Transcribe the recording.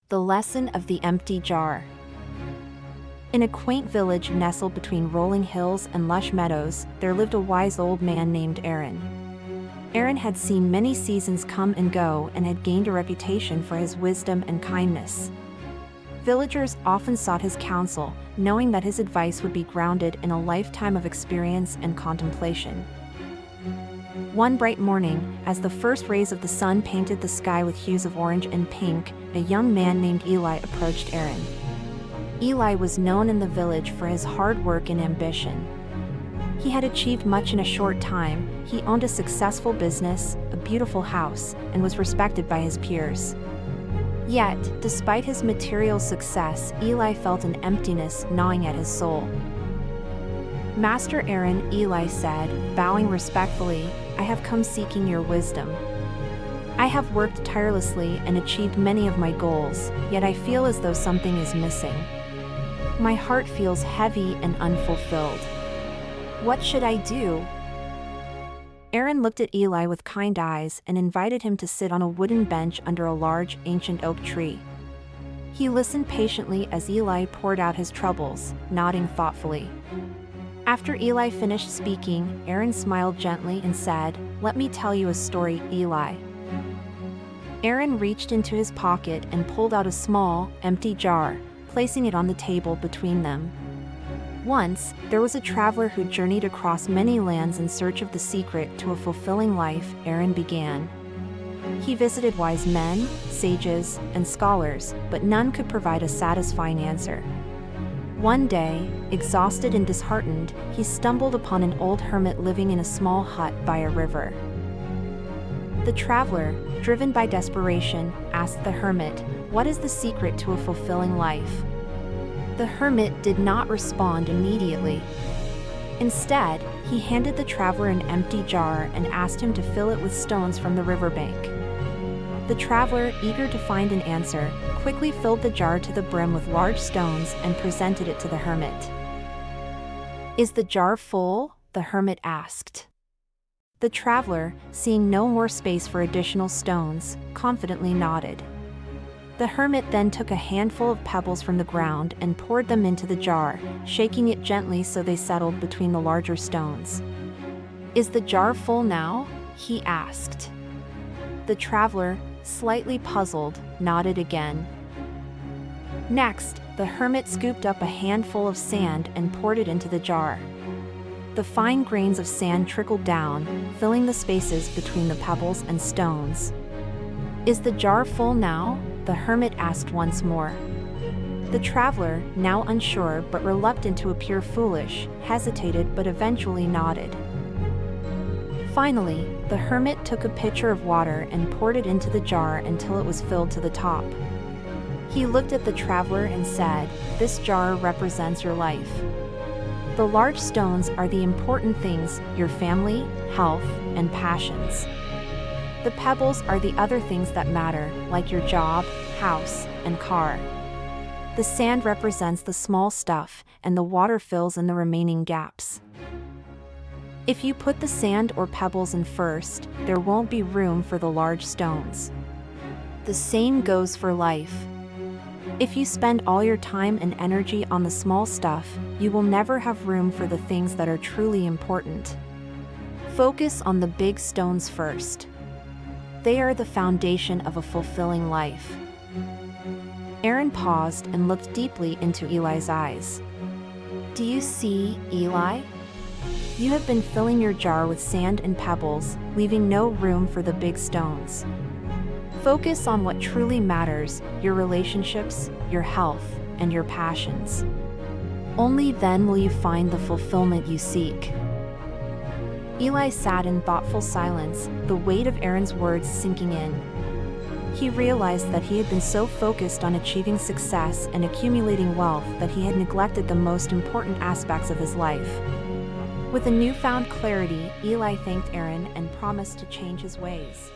The lesson of the empty jar. In a quaint village nestled between rolling hills and lush meadows, there lived a wise old man named Aaron. Aaron had seen many seasons come and go and had gained a reputation for his wisdom and kindness. Villagers often sought his counsel, knowing that his advice would be grounded in a lifetime of experience and contemplation. One bright morning, as the first rays of the sun painted the sky with hues of orange and pink, a young man named Eli approached Aaron. Eli was known in the village for his hard work and ambition. He had achieved much in a short time. He owned a successful business, a beautiful house, and was respected by his peers. Yet, despite his material success, Eli felt an emptiness gnawing at his soul. "Master Aaron," Eli said, bowing respectfully, "I have come seeking your wisdom. I have worked tirelessly and achieved many of my goals, yet I feel as though something is missing. My heart feels heavy and unfulfilled. What should I do?" Aaron looked at Eli with kind eyes and invited him to sit on a wooden bench under a large, ancient oak tree. He listened patiently as Eli poured out his troubles, nodding thoughtfully. After Eli finished speaking, Aaron smiled gently and said, "Let me tell you a story, Eli." Aaron reached into his pocket and pulled out a small, empty jar, placing it on the table between them. Once, there was a traveler who journeyed across many lands in search of the secret to a fulfilling life, Aaron began. He visited wise men, sages, and scholars, but none could provide a satisfying answer. One day, exhausted and disheartened, he stumbled upon an old hermit living in a small hut by a river. The traveler, driven by desperation, asked the hermit, "What is the secret to a fulfilling life?" The hermit did not respond immediately. Instead, he handed the traveler an empty jar and asked him to fill it with stones from the riverbank. The traveler, eager to find an answer, quickly filled the jar to the brim with large stones and presented it to the hermit. "Is the jar full?" the hermit asked. The traveler, seeing no more space for additional stones, confidently nodded. The hermit then took a handful of pebbles from the ground and poured them into the jar, shaking it gently so they settled between the larger stones. "Is the jar full now?" he asked. The traveler, slightly puzzled, nodded again. Next, the hermit scooped up a handful of sand and poured it into the jar. The fine grains of sand trickled down, filling the spaces between the pebbles and stones. "Is the jar full now?" the hermit asked once more. The traveler, now unsure but reluctant to appear foolish, hesitated but eventually nodded. Finally, the hermit took a pitcher of water and poured it into the jar until it was filled to the top. He looked at the traveler and said, "This jar represents your life. The large stones are the important things, your family, health, and passions. The pebbles are the other things that matter, like your job, house, and car. The sand represents the small stuff, and the water fills in the remaining gaps. If you put the sand or pebbles in first, there won't be room for the large stones. The same goes for life. If you spend all your time and energy on the small stuff, you will never have room for the things that are truly important. Focus on the big stones first. They are the foundation of a fulfilling life." Aaron paused and looked deeply into Eli's eyes. "Do you see, Eli? You have been filling your jar with sand and pebbles, leaving no room for the big stones. Focus on what truly matters, your relationships, your health, and your passions. Only then will you find the fulfillment you seek." Eli sat in thoughtful silence, the weight of Aaron's words sinking in. He realized that he had been so focused on achieving success and accumulating wealth that he had neglected the most important aspects of his life. With a newfound clarity, Eli thanked Aaron and promised to change his ways.